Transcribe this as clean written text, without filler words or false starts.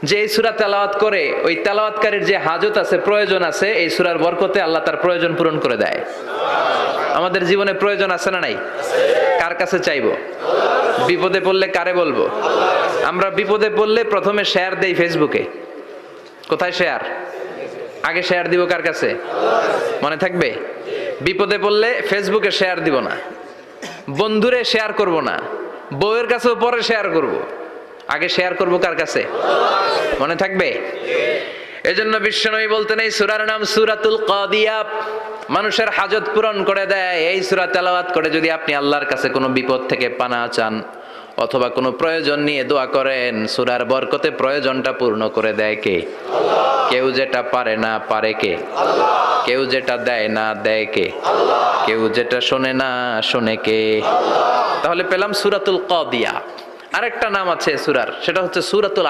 যে এই সূরা তেলাওয়াত করে ওই তেলাওয়াতকারীর যে হাজত আছে, প্রয়োজন আছে, এই সূরার বরকতে আল্লাহ তার প্রয়োজন পূরণ করে দেয়। আমাদের জীবনে প্রয়োজন আছে না নাই? কার কাছে চাইবো? বিপদে পড়লে কারে বলবো? আমরা বিপদে পড়লে প্রথমে শেয়ার দেই ফেসবুকে। কোথায় শেয়ার? আগে শেয়ার দিব কার কাছে? মনে থাকবে? বিপদে পড়লে ফেসবুকে শেয়ার দিব না, বন্ধুরে শেয়ার করব না, বউয়ের কাছেও পরে শেয়ার করব, আগে শেয়ার করব কার কাছে? মনে থাকবে? এজন্য বিশ্বনবী বলতেন এই সূরার নাম সূরাতুল কাদিয়া, মানুষের হাজত পূরণ করে দেয়। এই সূরা তেলাওয়াত করে যদি আপনি আল্লাহর কাছে কোনো বিপদ থেকে পানা চান অথবা কোনো প্রয়োজন নিয়ে দোয়া করেন, সূরার বরকতে প্রয়োজনটা পূর্ণ করে দেয় কে? কেউ যেটা পারে না পারে কে? কেউ যেটা দেয় না দেয় কে? কেউ যেটা শোনে না শোনে কে? তাহলে পেলাম সূরাতুল কাদিয়া। আরেকটা নাম আছে সূরার, সেটা হচ্ছে সূরাতুল